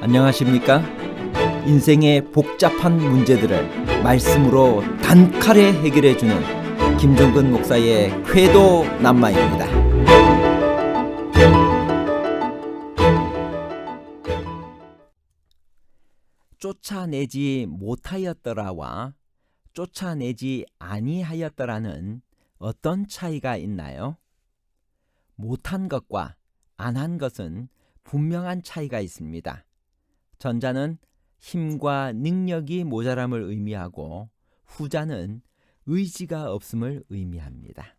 안녕하십니까? 인생의 복잡한 문제들을 말씀으로 단칼에 해결해주는 김종근 목사의 쾌도 남마입니다. 쫓아내지 못하였더라와 쫓아내지 아니하였더라는 어떤 차이가 있나요? 못한 것과 안 한 것은 분명한 차이가 있습니다. 전자는 힘과 능력이 모자람을 의미하고 후자는 의지가 없음을 의미합니다.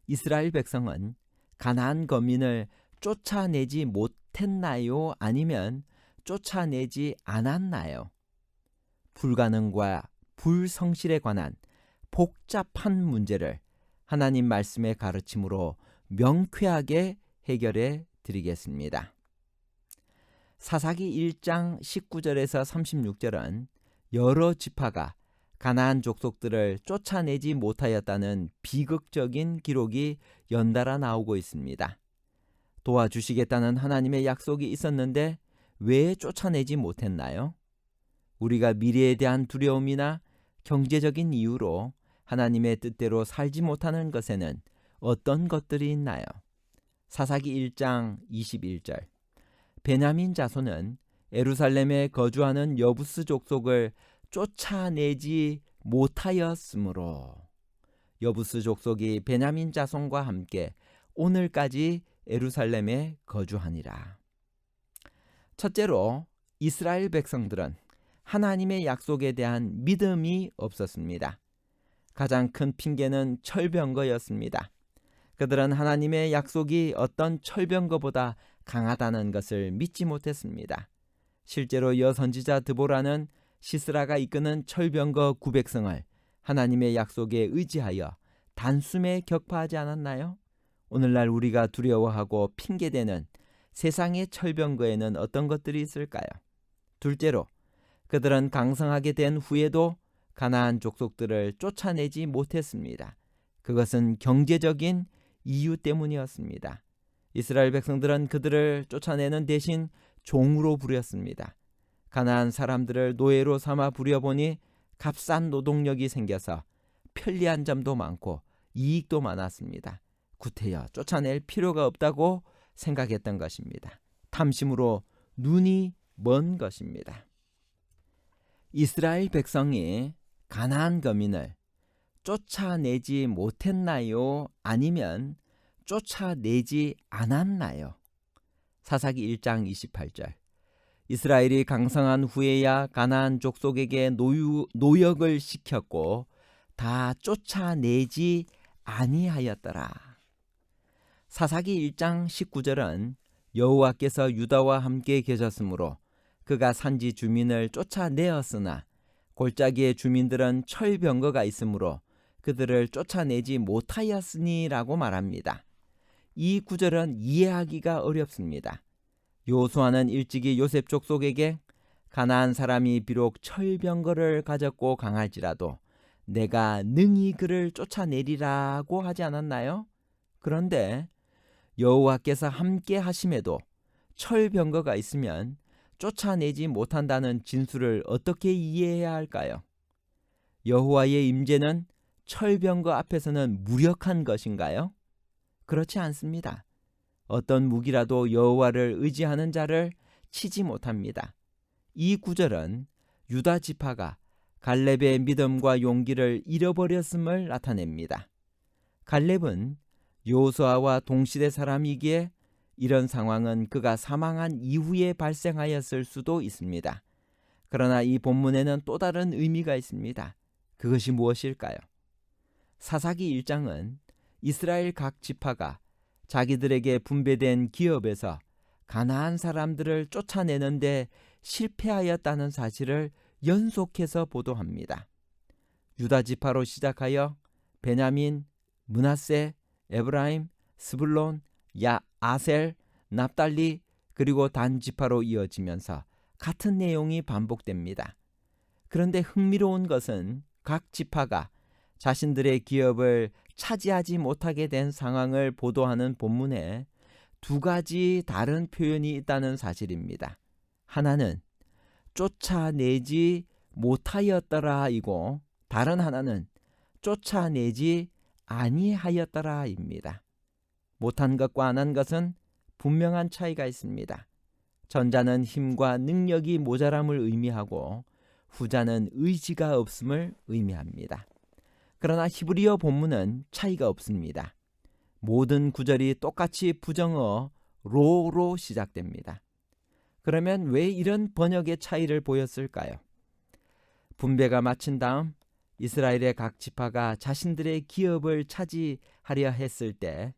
이스라엘 백성은 가나안 거민을 쫓아내지 못했나요? 아니면 쫓아내지 않았나요? 불가능과 불성실에 관한 복잡한 문제를 하나님 말씀의 가르침으로 명쾌하게 해결해 드리겠습니다. 사사기 1장 19절에서 36절은 여러 지파가 가나안 족속들을 쫓아내지 못하였다는 비극적인 기록이 연달아 나오고 있습니다. 도와주시겠다는 하나님의 약속이 있었는데 왜 쫓아내지 못했나요? 우리가 미래에 대한 두려움이나 경제적인 이유로 하나님의 뜻대로 살지 못하는 것에는 어떤 것들이 있나요? 사사기 1장 21절 베냐민 자손은 예루살렘에 거주하는 여부스 족속을 쫓아내지 못하였으므로 여부스 족속이 베냐민 자손과 함께 오늘까지 예루살렘에 거주하니라. 첫째로 이스라엘 백성들은 하나님의 약속에 대한 믿음이 없었습니다. 가장 큰 핑계는 철병거였습니다. 그들은 하나님의 약속이 어떤 철병거보다 강하다는 것을 믿지 못했습니다. 실제로 여선지자 드보라는 시스라가 이끄는 철병거 900성을 하나님의 약속에 의지하여 단숨에 격파하지 않았나요? 오늘날 우리가 두려워하고 핑계대는 세상의 철병거에는 어떤 것들이 있을까요? 둘째로 그들은 강성하게 된 후에도 가나안 족속들을 쫓아내지 못했습니다. 그것은 경제적인 이유 때문이었습니다. 이스라엘 백성들은 그들을 쫓아내는 대신 종으로 부렸습니다. 가나안 사람들을 노예로 삼아 부려보니 값싼 노동력이 생겨서 편리한 점도 많고 이익도 많았습니다. 구태여 쫓아낼 필요가 없다고 생각했던 것입니다. 탐심으로 눈이 먼 것입니다. 이스라엘 백성이 가나안 거민을 쫓아내지 못했나요? 아니면 쫓아내지 않았나요? 사사기 1장 28절 이스라엘이 강성한 후에야 가나안 족속에게 노역을 시켰고 다 쫓아내지 아니하였더라. 사사기 1장 19절은 여호와께서 유다와 함께 계셨으므로 그가 산지 주민을 쫓아내었으나 골짜기의 주민들은 철병거가 있으므로 그들을 쫓아내지 못하였으니라고 말합니다. 이 구절은 이해하기가 어렵습니다. 요수아는 일찍이 요셉 족속에게 가나안 사람이 비록 철병거를 가졌고 강할지라도 내가 능히 그를 쫓아내리라고 하지 않았나요? 그런데 여호와께서 함께 하심에도 철병거가 있으면 쫓아내지 못한다는 진술을 어떻게 이해해야 할까요? 여호와의 임재는 철병거 앞에서는 무력한 것인가요? 그렇지 않습니다. 어떤 무기라도 여호와를 의지하는 자를 치지 못합니다. 이 구절은 유다 지파가 갈렙의 믿음과 용기를 잃어버렸음을 나타냅니다. 갈렙은 여호수아와 동시대 사람이기에 이런 상황은 그가 사망한 이후에 발생하였을 수도 있습니다. 그러나 이 본문에는 또 다른 의미가 있습니다. 그것이 무엇일까요? 사사기 1장은 이스라엘 각 지파가 자기들에게 분배된 기업에서 가나안 사람들을 쫓아내는데 실패하였다는 사실을 연속해서 보도합니다. 유다 지파로 시작하여 베냐민, 므낫세, 에브라임, 스불론, 아셀, 납달리 그리고 단 지파로 이어지면서 같은 내용이 반복됩니다. 그런데 흥미로운 것은 각 지파가 자신들의 기업을 차지하지 못하게 된 상황을 보도하는 본문에 두 가지 다른 표현이 있다는 사실입니다. 하나는 쫓아내지 못하였더라이고 다른 하나는 쫓아내지 아니하였더라입니다. 못한 것과 안 한 것은 분명한 차이가 있습니다. 전자는 힘과 능력이 모자람을 의미하고 후자는 의지가 없음을 의미합니다. 그러나 히브리어 본문은 차이가 없습니다. 모든 구절이 똑같이 부정어 로로 시작됩니다. 그러면 왜 이런 번역의 차이를 보였을까요? 분배가 마친 다음 이스라엘의 각 지파가 자신들의 기업을 차지하려 했을 때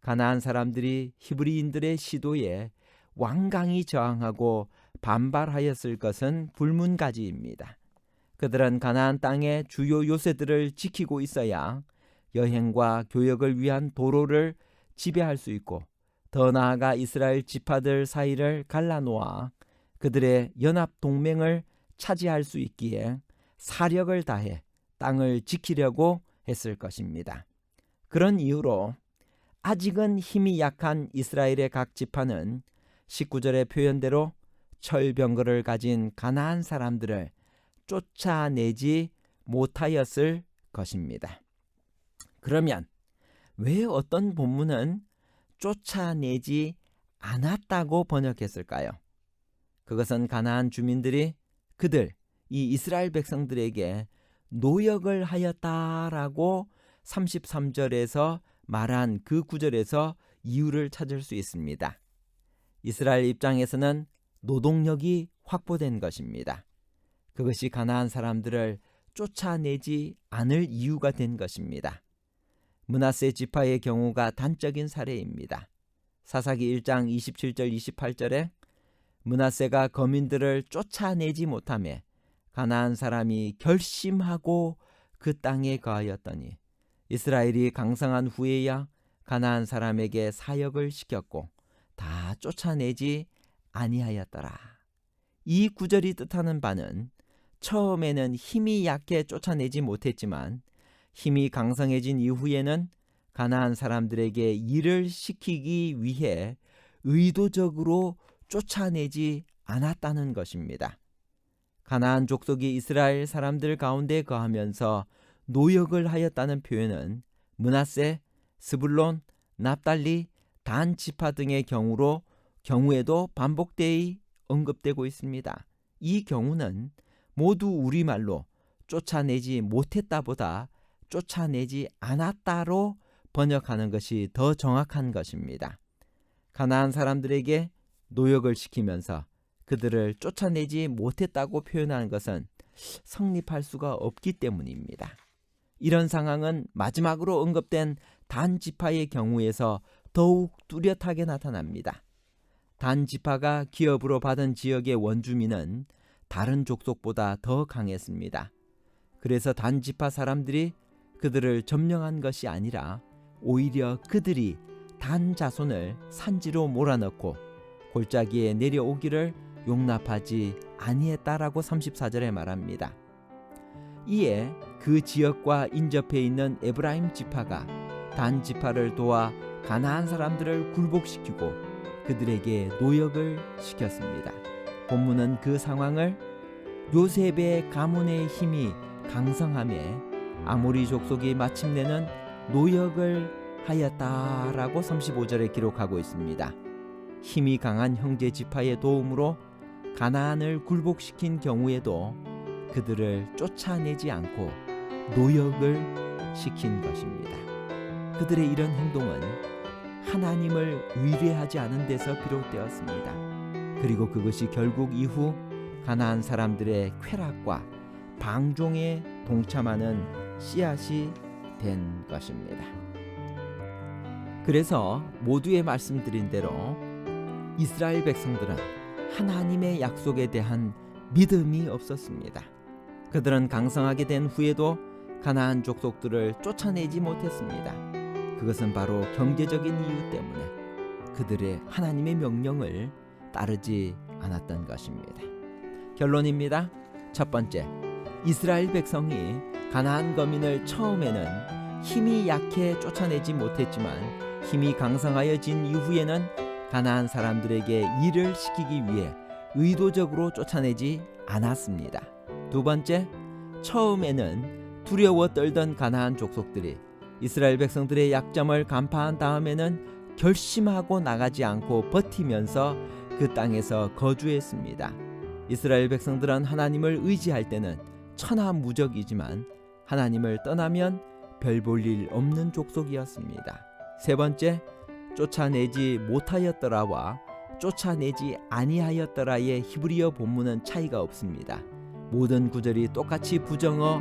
가나안 사람들이 히브리인들의 시도에 완강히 저항하고 반발하였을 것은 불문가지입니다. 그들은 가나안 땅의 주요 요새들을 지키고 있어야 여행과 교역을 위한 도로를 지배할 수 있고 더 나아가 이스라엘 지파들 사이를 갈라놓아 그들의 연합 동맹을 차지할 수 있기에 사력을 다해 땅을 지키려고 했을 것입니다. 그런 이유로 아직은 힘이 약한 이스라엘의 각 지파는 19절의 표현대로 철병거를 가진 가나안 사람들을 쫓아내지 못하였을 것입니다. 그러면 왜 어떤 본문은 쫓아내지 않았다고 번역했을까요? 그것은 가나안 주민들이 그들, 이 이스라엘 백성들에게 노역을 하였다라고 33절에서 말한 그 구절에서 이유를 찾을 수 있습니다. 이스라엘 입장에서는 노동력이 확보된 것입니다. 그것이 가나안 사람들을 쫓아내지 않을 이유가 된 것입니다. 므낫세 지파의 경우가 단적인 사례입니다. 사사기 1장 27절 28절에 므낫세가 거민들을 쫓아내지 못하며 가나안 사람이 결심하고 그 땅에 거하였더니 이스라엘이 강성한 후에야 가나안 사람에게 사역을 시켰고 다 쫓아내지 아니하였더라. 이 구절이 뜻하는 바는 처음에는 힘이 약해 쫓아내지 못했지만 힘이 강성해진 이후에는 가나안 사람들에게 일을 시키기 위해 의도적으로 쫓아내지 않았다는 것입니다. 가나안 족속이 이스라엘 사람들 가운데 거하면서 노역을 하였다는 표현은 므낫세, 스불론, 납달리, 단 지파 등의 경우에도 반복되어 언급되고 있습니다. 이 경우는 모두 우리말로 쫓아내지 못했다보다 쫓아내지 않았다로 번역하는 것이 더 정확한 것입니다. 가나안 사람들에게 노역을 시키면서 그들을 쫓아내지 못했다고 표현하는 것은 성립할 수가 없기 때문입니다. 이런 상황은 마지막으로 언급된 단 지파의 경우에서 더욱 뚜렷하게 나타납니다. 단 지파가 기업으로 받은 지역의 원주민은 다른 족속보다 더 강했습니다. 그래서 단 지파 사람들이 그들을 점령한 것이 아니라 오히려 그들이 단 자손을 산지로 몰아넣고 골짜기에 내려오기를 용납하지 아니했다라고 34절에 말합니다. 이에 그 지역과 인접해 있는 에브라임 지파가 단 지파를 도와 가나안 사람들을 굴복시키고 그들에게 노역을 시켰습니다. 본문은 그 상황을 요셉의 가문의 힘이 강성함에 아모리 족속이 마침내는 노역을 하였다라고 35절에 기록하고 있습니다. 힘이 강한 형제 지파의 도움으로 가나안을 굴복시킨 경우에도 그들을 쫓아내지 않고 노역을 시킨 것입니다. 그들의 이런 행동은 하나님을 의뢰하지 않은 데서 비롯되었습니다. 그리고 그것이 결국 이후 가나안 사람들의 쾌락과 방종에 동참하는 씨앗이 된 것입니다. 그래서 모두의 말씀드린 대로 이스라엘 백성들은 하나님의 약속에 대한 믿음이 없었습니다. 그들은 강성하게 된 후에도 가나안 족속들을 쫓아내지 못했습니다. 그것은 바로 경제적인 이유 때문에 그들의 하나님의 명령을 따르지 않았던 것입니다. 결론입니다. 첫 번째, 이스라엘 백성이 가나안 거민을 처음에는 힘이 약해 쫓아내지 못했지만 힘이 강성하여진 이후에는 가나안 사람들에게 일을 시키기 위해 의도적으로 쫓아내지 않았습니다. 두 번째, 처음에는 두려워 떨던 가나안 족속들이 이스라엘 백성들의 약점을 간파한 다음에는 결심하고 나가지 않고 버티면서 그 땅에서 거주했습니다. 이스라엘 백성들은 하나님을 의지할 때는 천하무적이지만 하나님을 떠나면 별 볼 일 없는 족속이었습니다. 세 번째, 쫓아내지 못하였더라와 쫓아내지 아니하였더라의 히브리어 본문은 차이가 없습니다. 모든 구절이 똑같이 부정어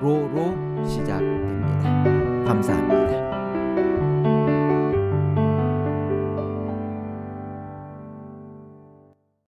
로로 시작됩니다. 감사합니다.